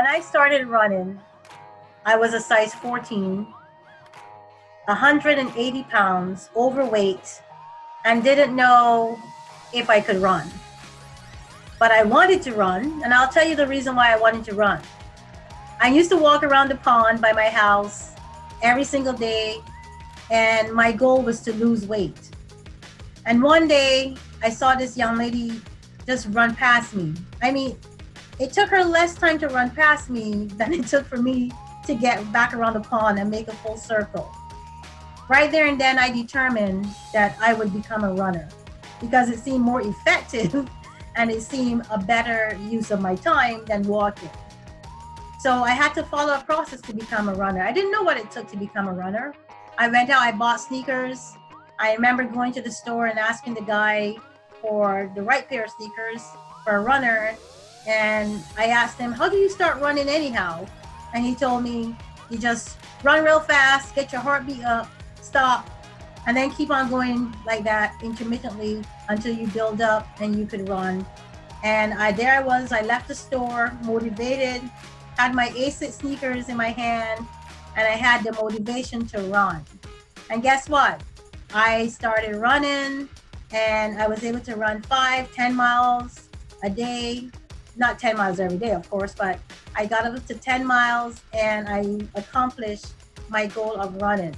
When I started running, I was a size 14, 180 pounds, overweight, and didn't know if I could run. But I wanted to run, and I'll tell you the reason why I wanted to run. I used to walk around the pond by my house every single day, and my goal was to lose weight. And one day, I saw this young lady just run past me. I mean, it took her less time to run past me than it took for me to get back around the pond and make a full circle. Right there and then, I determined that I would become a runner because it seemed more effective and it seemed a better use of my time than walking. So I had to follow a process to become a runner. I didn't know what it took to become a runner. I went out, I bought sneakers. I remember going to the store and asking the guy for the right pair of sneakers for a runner. And I asked him, how do you start running anyhow? And he told me, you just run real fast, get your heartbeat up, stop, and then keep on going like that intermittently until you build up and you could run. And there I was, I left the store motivated, had my ASIC sneakers in my hand, and I had the motivation to run. And guess what? I started running and I was able to run 5-10 miles a day. Not 10 miles every day, of course, but I got up to 10 miles and I accomplished my goal of running.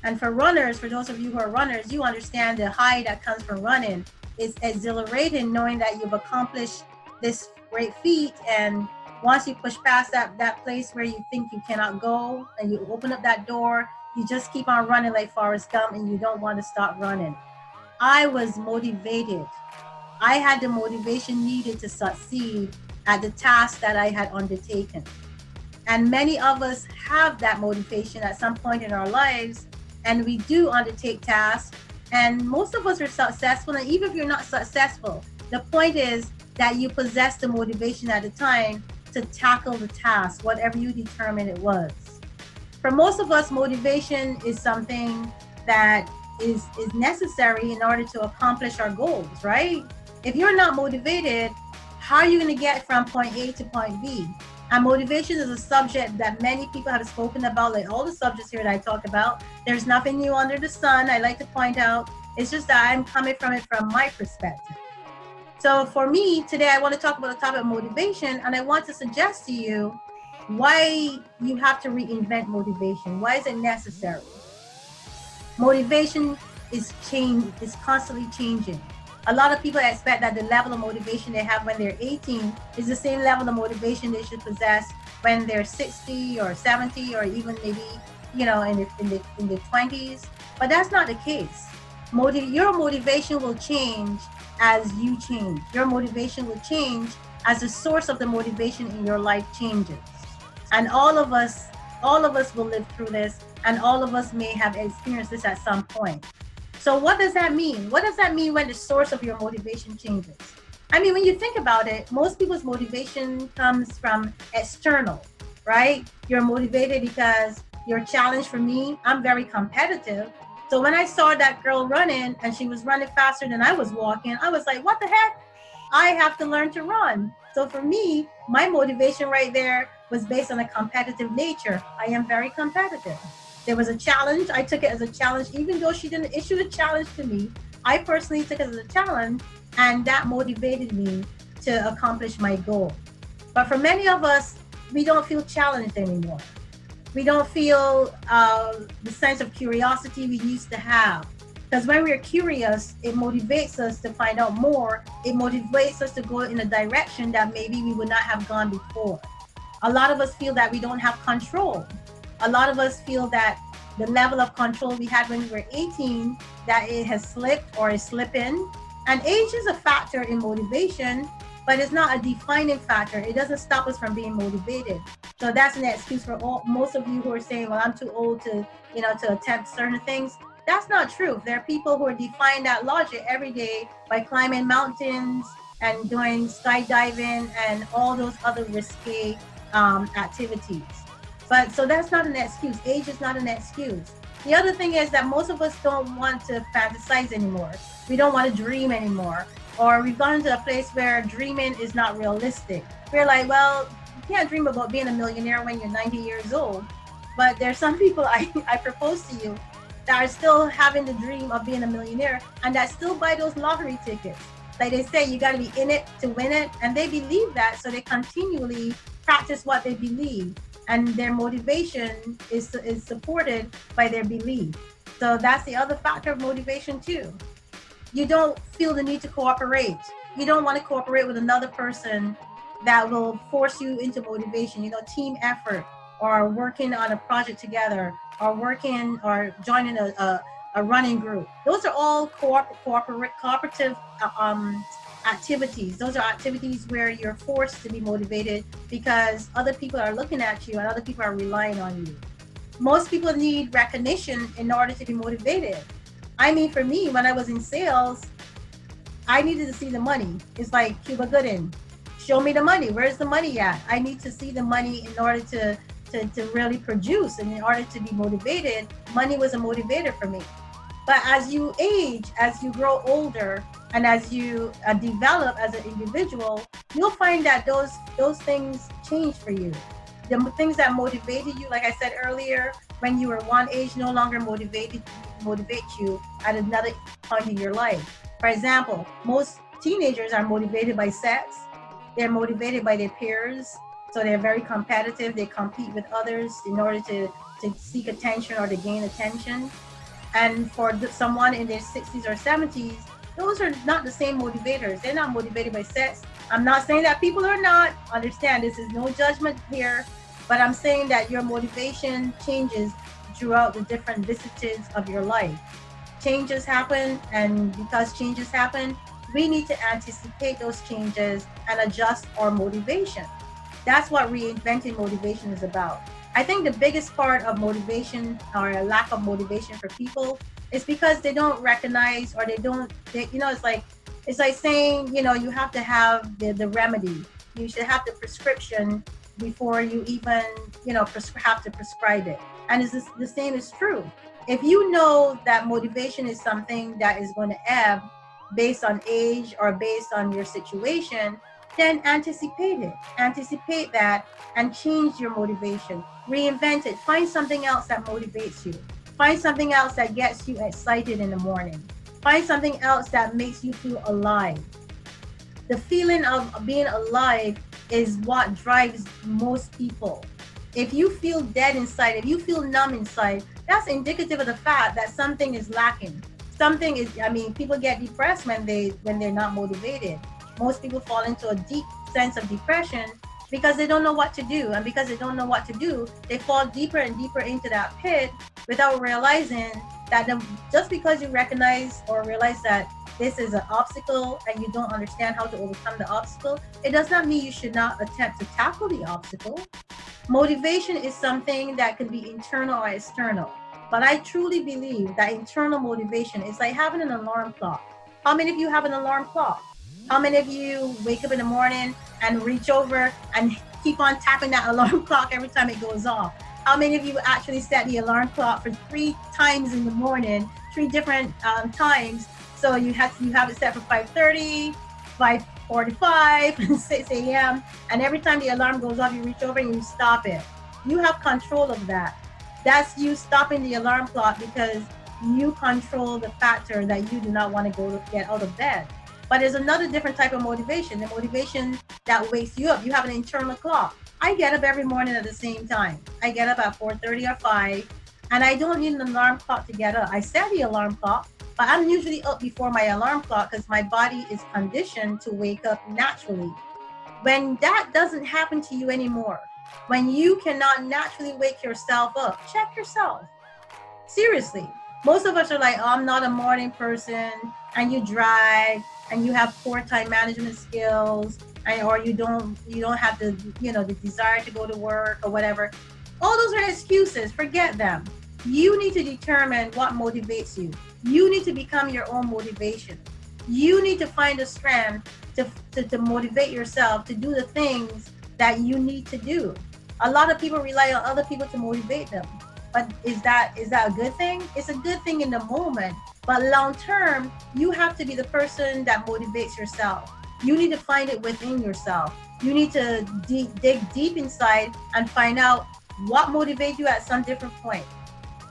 And for runners, for those of you who are runners, you understand the high that comes from running. It's exhilarating knowing that you've accomplished this great feat. And once you push past that place where you think you cannot go and you open up that door, you just keep on running like Forrest Gump and you don't want to stop running. I was motivated. I had the motivation needed to succeed at the task that I had undertaken. And many of us have that motivation at some point in our lives, and we do undertake tasks, and most of us are successful. And even if you're not successful, the point is that you possess the motivation at the time to tackle the task, whatever you determine it was. For most of us, motivation is something that is necessary in order to accomplish our goals, right? If you're not motivated, how are you going to get from point A to point B? And motivation is a subject that many people have spoken about, like all the subjects here that I talk about. There's nothing new under the sun. I like to point out, it's just that I'm coming from it from my perspective. So for me, today I want to talk about the topic of motivation, and I want to suggest to you why you have to reinvent motivation. Why is it necessary? Motivation is constantly changing. A lot of people expect that the level of motivation they have when they're 18 is the same level of motivation they should possess when they're 60 or 70 or even maybe, in the 20s. But that's not the case. Your motivation will change as you change. Your motivation will change as the source of the motivation in your life changes. And all of us will live through this, and all of us may have experienced this at some point. So what does that mean? What does that mean when the source of your motivation changes? I mean, when you think about it, most people's motivation comes from external, right? You're motivated because you're challenged. For me, I'm very competitive. So when I saw that girl running and she was running faster than I was walking, I was like, what the heck? I have to learn to run. So for me, my motivation right there was based on a competitive nature. I am very competitive. There was a challenge. I took it as a challenge, even though she didn't issue the challenge to me. I personally took it as a challenge, and that motivated me to accomplish my goal. But for many of us, we don't feel challenged anymore. We don't feel the sense of curiosity we used to have. Because when we're curious, it motivates us to find out more. It motivates us to go in a direction that maybe we would not have gone before. A lot of us feel that we don't have control. A lot of us feel that the level of control we had when we were 18, that it has slipped or is slipping. And age is a factor in motivation, but it's not a defining factor. It doesn't stop us from being motivated. So that's an excuse for most of you who are saying, well, I'm too old to attempt certain things. That's not true. There are people who are defying that logic every day by climbing mountains and doing skydiving and all those other risky activities. But so that's not an excuse. Age is not an excuse. The other thing is that most of us don't want to fantasize anymore. We don't want to dream anymore. Or we've gone to a place where dreaming is not realistic. We're like, well, can't dream about being a millionaire when you're 90 years old. But there's some people I propose to you that are still having the dream of being a millionaire and that still buy those lottery tickets. Like they say, you got to be in it to win it. And they believe that. So they continually practice what they believe. And their motivation is supported by their belief. So that's the other factor of motivation too. You don't feel the need to cooperate. You don't want to cooperate with another person that will force you into motivation, team effort or working on a project together or working or joining a running group. Those are all cooperative activities. Those are activities where you're forced to be motivated because other people are looking at you and other people are relying on you. Most people need recognition in order to be motivated. I mean, for me, when I was in sales, I needed to see the money. It's like Cuba Gooding. Show me the money. Where's the money at? I need to see the money in order to really produce and in order to be motivated. Money was a motivator for me. But as you age, as you grow older, and as you develop as an individual, you'll find that those things change for you. The things that motivated you, like I said earlier, when you were one age, no longer motivate you at another point in your life. For example, most teenagers are motivated by sex. They're motivated by their peers. So they're very competitive. They compete with others in order to seek attention or to gain attention. And for someone in their 60s or 70s, those are not the same motivators. They're not motivated by sex. I'm not saying that people are not. Understand, this is no judgment here. But I'm saying that your motivation changes throughout the different vicissitudes of your life. Changes happen, and because changes happen, we need to anticipate those changes and adjust our motivation. That's what reinventing motivation is about. I think the biggest part of motivation or a lack of motivation for people is because they don't recognize or it's like saying, you have to have the remedy. You should have the prescription before you even, have to prescribe it. And the same is true. If you know that motivation is something that is going to ebb based on age or based on your situation, then anticipate it. Anticipate that and change your motivation. Reinvent it. Find something else that motivates you. Find something else that gets you excited in the morning. Find something else that makes you feel alive. The feeling of being alive is what drives most people. If you feel dead inside, if you feel numb inside, that's indicative of the fact that something is lacking. People get depressed when they're not motivated. Most people fall into a deep sense of depression because they don't know what to do. And because they don't know what to do, they fall deeper and deeper into that pit without realizing that just because you recognize or realize that this is an obstacle and you don't understand how to overcome the obstacle, it does not mean you should not attempt to tackle the obstacle. Motivation is something that can be internal or external. But I truly believe that internal motivation is like having an alarm clock. How many of you have an alarm clock? How many of you wake up in the morning and reach over and keep on tapping that alarm clock every time it goes off? How many of you actually set the alarm clock for 3 times in the morning, 3 different times? So you have it set for 5:30, 5:45, and 6 a.m. And every time the alarm goes off, you reach over and you stop it. You have control of that. That's you stopping the alarm clock because you control the factor that you do not want to go get out of bed. But there's another different type of motivation, the motivation that wakes you up. You have an internal clock. I get up every morning at the same time. I get up at 4:30 or 5, and I don't need an alarm clock to get up. I set the alarm clock, but I'm usually up before my alarm clock because my body is conditioned to wake up naturally. When that doesn't happen to you anymore, when you cannot naturally wake yourself up, check yourself. Seriously. Most of us are like, oh, I'm not a morning person, and you drag, and you have poor time management skills, or you don't have the desire to go to work or whatever. All those are excuses. Forget them. You need to determine what motivates you. You need to become your own motivation. You need to find the strength to motivate yourself to do the things that you need to do. A lot of people rely on other people to motivate them. But is that a good thing? It's a good thing in the moment. But long term, you have to be the person that motivates yourself. You need to find it within yourself. You need to dig deep inside and find out what motivated you at some different point.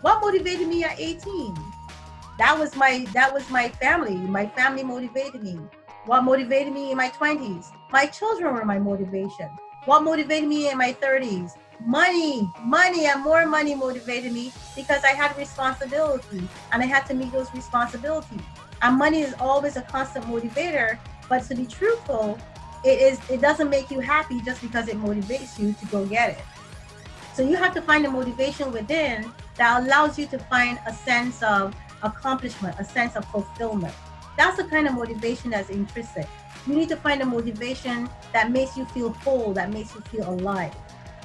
What motivated me at 18? That was my family. My family motivated me. What motivated me in my 20s? My children were my motivation. What motivated me in my 30s? Money, and more money motivated me because I had responsibility and I had to meet those responsibilities. And money is always a constant motivator, but to be truthful, it doesn't make you happy just because it motivates you to go get it. So you have to find a motivation within that allows you to find a sense of accomplishment, a sense of fulfillment. That's the kind of motivation that's intrinsic. You need to find a motivation that makes you feel whole, that makes you feel alive.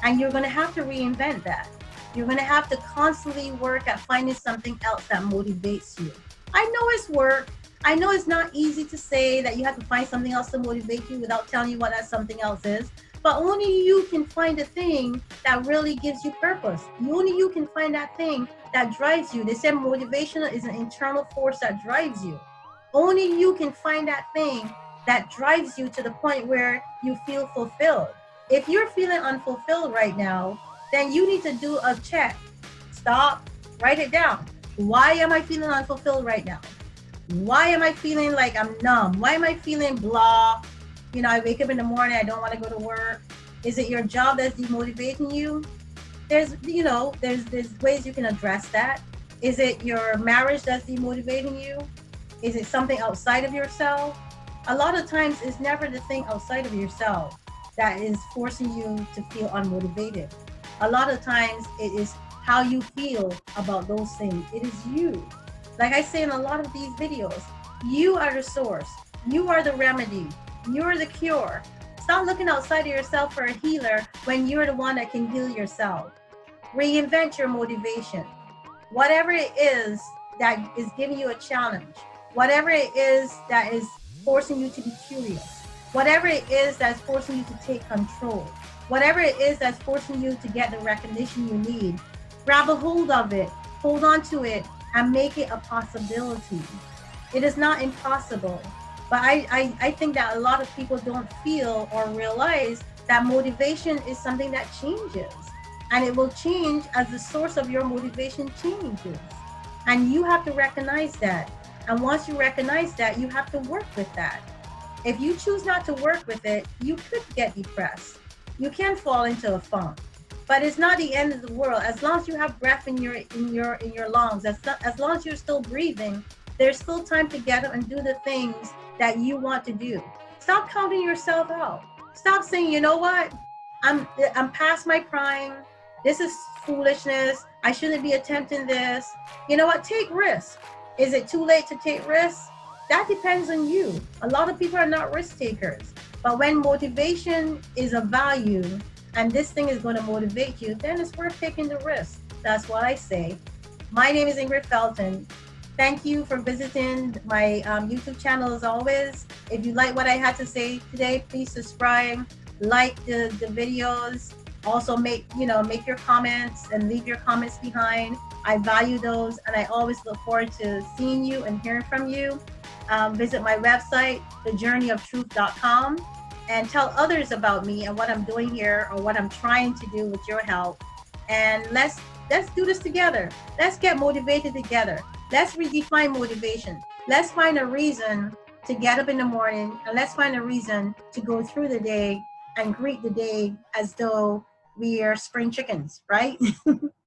And you're going to have to reinvent that. You're going to have to constantly work at finding something else that motivates you. I know it's work. I know it's not easy to say that you have to find something else to motivate you without telling you what that something else is. But only you can find a thing that really gives you purpose. Only you can find that thing that drives you. They said motivation is an internal force that drives you. Only you can find that thing that drives you to the point where you feel fulfilled. If you're feeling unfulfilled right now, then you need to do a check. Stop, write it down. Why am I feeling unfulfilled right now? Why am I feeling like I'm numb? Why am I feeling blah? I wake up in the morning, I don't want to go to work. Is it your job that's demotivating you? There's ways you can address that. Is it your marriage that's demotivating you? Is it something outside of yourself? A lot of times it's never the thing outside of yourself that is forcing you to feel unmotivated. A lot of times it is how you feel about those things. It is you. Like I say in a lot of these videos, you are the source. You are the remedy. You're the cure. Stop looking outside of yourself for a healer when you're the one that can heal yourself. Reinvent your motivation. Whatever it is that is giving you a challenge, whatever it is that is forcing you to be curious, whatever it is that's forcing you to take control, whatever it is that's forcing you to get the recognition you need, grab a hold of it, hold on to it, and make it a possibility. It is not impossible. But I think that a lot of people don't feel or realize that motivation is something that changes. And it will change as the source of your motivation changes. And you have to recognize that. And once you recognize that, you have to work with that. If you choose not to work with it, you could get depressed. You can fall into a funk. But it's not the end of the world. As long as you have breath in your lungs, as long as you're still breathing, there's still time to get up and do the things that you want to do. Stop counting yourself out. Stop saying, you know what? I'm past my prime. This is foolishness. I shouldn't be attempting this. You know what? Take risks. Is it too late to take risks? That depends on you. A lot of people are not risk takers. But when motivation is a value and this thing is going to motivate you, then it's worth taking the risk. That's what I say. My name is Ingrid Felton. Thank you for visiting my YouTube channel as always. If you like what I had to say today, please subscribe, like the videos. Also make your comments and leave your comments behind. I value those and I always look forward to seeing you and hearing from you. Visit my website, thejourneyoftruth.com, and tell others about me and what I'm doing here or what I'm trying to do with your help. And let's do this together. Let's get motivated together. Let's redefine motivation. Let's find a reason to get up in the morning, and let's find a reason to go through the day and greet the day as though we are spring chickens, right?